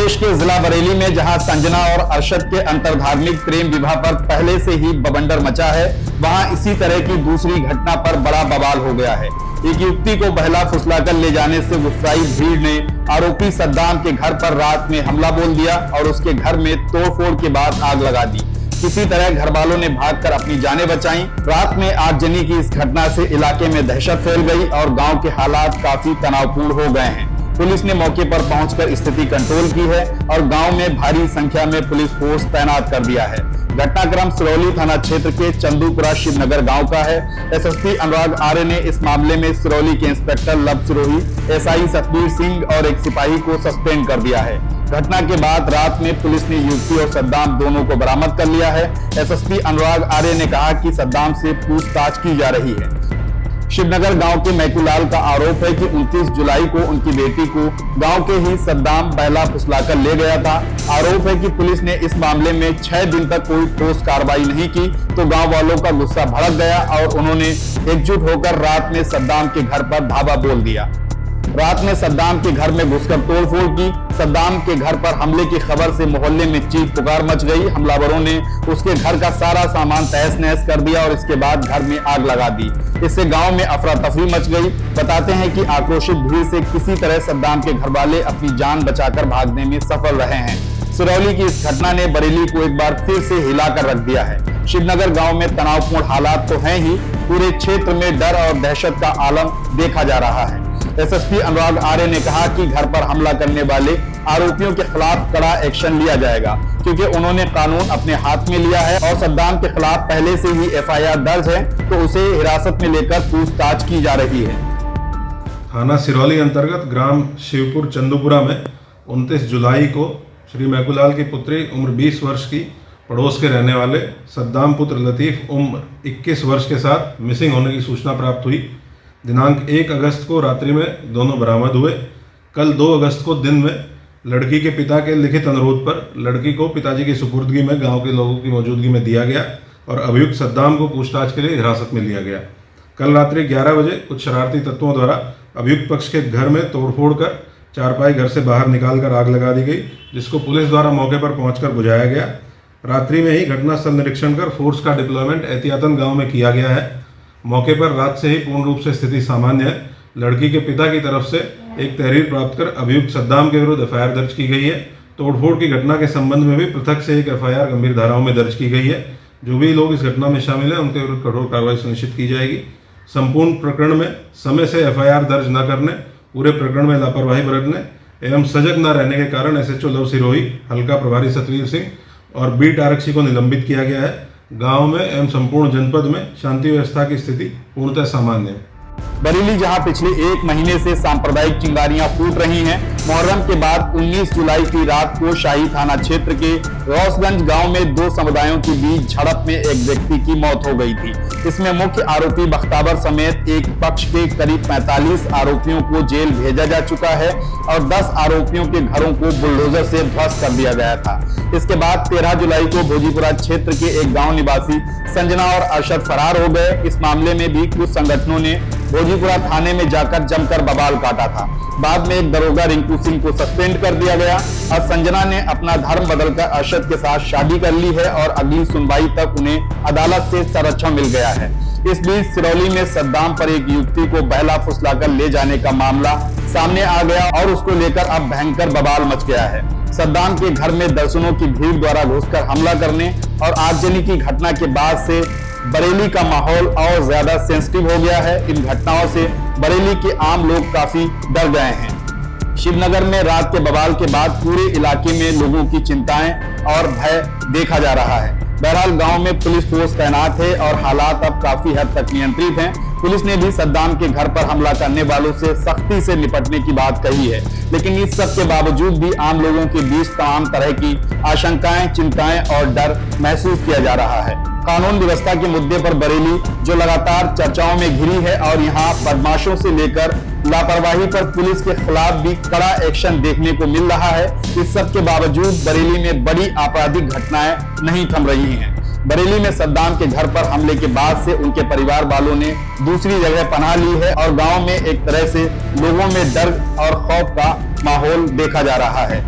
प्रदेश के जिला बरेली में जहां संजना और अरशद के अंतरधार्मिक प्रेम विवाह पर पहले से ही बवंडर मचा है, वहां इसी तरह की दूसरी घटना पर बड़ा बवाल हो गया है। एक युवती को बहला फुसलाकर ले जाने से गुस्साई भीड़ ने आरोपी सद्दाम के घर पर रात में हमला बोल दिया और उसके घर में तोड़फोड़ के बाद आग लगा दी। किसी तरह घर वालों ने भागकर अपनी जानें बचाई। रात में आगजनी की इस घटना से इलाके में दहशत फैल गई और गांव के हालात काफी तनावपूर्ण हो गए हैं। पुलिस ने मौके पर पहुंचकर स्थिति कंट्रोल की है और गांव में भारी संख्या में पुलिस फोर्स तैनात कर दिया है। घटनाक्रम सिरौली थाना क्षेत्र के चंदूपुरा शिवनगर गांव का है। एसएसपी अनुराग आर्य ने इस मामले में सिरौली के इंस्पेक्टर लब सिरोही, एसआई सतबीर सिंह और एक सिपाही को सस्पेंड कर दिया है। घटना के बाद रात में पुलिस ने युवती और सद्दाम दोनों को बरामद कर लिया है। एसएसपी अनुराग आर्य ने कहा कि सद्दाम से पूछताछ की जा रही है। शिवनगर गांव के मैकूलाल का आरोप है कि 29 जुलाई को उनकी बेटी को गांव के ही सद्दाम बहला फुसलाकर ले गया था। आरोप है कि पुलिस ने इस मामले में 6 दिन तक कोई ठोस कार्रवाई नहीं की तो गांव वालों का गुस्सा भड़क गया और उन्होंने एकजुट होकर रात में सद्दाम के घर पर धावा बोल दिया। रात में सद्दाम के घर में घुसकर तोड़फोड़ की। सद्दाम के घर पर हमले की खबर से मोहल्ले में चीख पुकार मच गई। हमलावरों ने उसके घर का सारा सामान तहस नहस कर दिया और इसके बाद घर में आग लगा दी। इससे गांव में अफरा तफरी मच गई। बताते हैं कि आक्रोशित भीड़ से किसी तरह सद्दाम के घर वाले अपनी जान बचाकर भागने में सफल रहे हैं। सिरौली की इस घटना ने बरेली को एक बार फिर से हिलाकर रख दिया है। शिवनगर गांव में तनावपूर्ण हालात तो हैं ही, पूरे क्षेत्र में डर और दहशत का आलम देखा जा रहा है। एसएसपी अनुराग आर्य ने कहा कि घर पर हमला करने वाले आरोपियों के खिलाफ कड़ा एक्शन लिया जाएगा क्योंकि उन्होंने कानून अपने हाथ में लिया है और सद्दाम के खिलाफ पहले से ही एफआईआर दर्ज है तो उसे हिरासत में लेकर पूछताछ की जा रही है। थाना सिरौली अंतर्गत ग्राम शिवपुर चंदूपुरा में 29 जुलाई को श्री मैकूलाल की पुत्री उम्र 20 वर्ष की पड़ोस के रहने वाले सद्दाम पुत्र लतीफ़ उम्र 21 वर्ष के साथ मिसिंग होने की सूचना प्राप्त हुई। दिनांक 1 अगस्त को रात्रि में दोनों बरामद हुए। कल 2 अगस्त को दिन में लड़की के पिता के लिखित अनुरोध पर लड़की को पिताजी की सुपुर्दगी में गांव के लोगों की मौजूदगी में दिया गया और अभियुक्त सद्दाम को पूछताछ के लिए हिरासत में लिया गया। कल रात्रि 11 बजे कुछ शरारती तत्वों द्वारा अभियुक्त पक्ष के घर में तोड़फोड़ कर चारपाई घर से बाहर निकालकर आग लगा दी गई, जिसको पुलिस द्वारा मौके पर पहुंचकर बुझाया गया। रात्रि में ही घटनास्थल निरीक्षण कर फोर्स का डिप्लॉयमेंट एहतियातन गाँव में किया गया है। मौके पर रात से ही पूर्ण रूप से स्थिति सामान्य है। लड़की के पिता की तरफ से एक तहरीर प्राप्त कर अभियुक्त सद्दाम के विरुद्ध एफआईआर दर्ज की गई है। तोड़फोड़ की घटना के संबंध में भी पृथक से एक एफआईआर गंभीर धाराओं में दर्ज की गई है। जो भी लोग इस घटना में शामिल हैं उनके विरुद्ध कठोर कार्रवाई सुनिश्चित की जाएगी। संपूर्ण प्रकरण में समय से एफआईआर दर्ज न करने, पूरे प्रकरण में लापरवाही बरतने एवं सजग न रहने के कारण एसएचओ लव सिरोही, हल्का प्रभारी सतवीर सिंह और बीट आरक्षी को निलंबित किया गया है। गांव में एवं संपूर्ण जनपद में शांति व्यवस्था की स्थिति पूर्णतः सामान्य है। बरेली जहां पिछले 1 महीने से सांप्रदायिक चिंगारियां फूट रही हैं, मुहर्रम के बाद 19 जुलाई की रात को शाही थाना क्षेत्र के रोसगंज गांव में 2 समुदायों के बीच झड़प में एक व्यक्ति की मौत हो गई थी। इसमें मुख्य आरोपी बख्तावर समेत एक पक्ष के करीब 45 आरोपियों को जेल भेजा जा चुका है और 10 आरोपियों के घरों को बुलडोजर से ध्वस्त कर दिया गया था। इसके बाद 13 जुलाई को भोजीपुरा क्षेत्र के एक गाँव निवासी संजना और अरशद फरार हो गए। इस मामले में भी कुछ संगठनों ने भोजीपुरा थाने में जाकर जमकर बवाल काटा था। बाद में एक दरोगा रिंकू सिंह को सस्पेंड कर दिया गया और संजना ने अपना धर्म बदलकर अरशद के साथ शादी कर ली है और अगली सुनवाई तक उन्हें अदालत से संरक्षण मिल गया है। इस बीच सिरौली में सद्दाम पर एक युवती को बहला फुसलाकर ले जाने का मामला सामने आ गया और उसको लेकर अब भयंकर बवाल मच गया है। सद्दाम के घर में दर्जनों की भीड़ द्वारा घुसकर हमला करने और आगजनी की घटना के बाद से बरेली का माहौल और ज्यादा सेंसिटिव हो गया है। इन घटनाओं से बरेली के आम लोग काफी डर गए हैं। शिवनगर में रात के बवाल के बाद पूरे इलाके में लोगों की चिंताएं और भय देखा जा रहा है। बहरहाल गांव में पुलिस फोर्स तैनात है और हालात अब काफी हद तक नियंत्रित हैं। पुलिस ने भी सद्दाम के घर पर हमला करने वालों से सख्ती से निपटने की बात कही है, लेकिन इस सब के बावजूद भी आम लोगों के बीच तमाम तरह की आशंकाएं, चिंताएं और डर महसूस किया जा रहा है। कानून व्यवस्था के मुद्दे पर बरेली जो लगातार चर्चाओं में घिरी है और यहाँ बदमाशों से लेकर लापरवाही पर पुलिस के खिलाफ भी कड़ा एक्शन देखने को मिल रहा है। इस सब के बावजूद बरेली में बड़ी आपराधिक घटनाएं नहीं थम रही हैं। बरेली में सद्दाम के घर पर हमले के बाद से उनके परिवार वालों ने दूसरी जगह पनाह ली है और गांव में एक तरह से लोगों में डर और खौफ का माहौल देखा जा रहा है।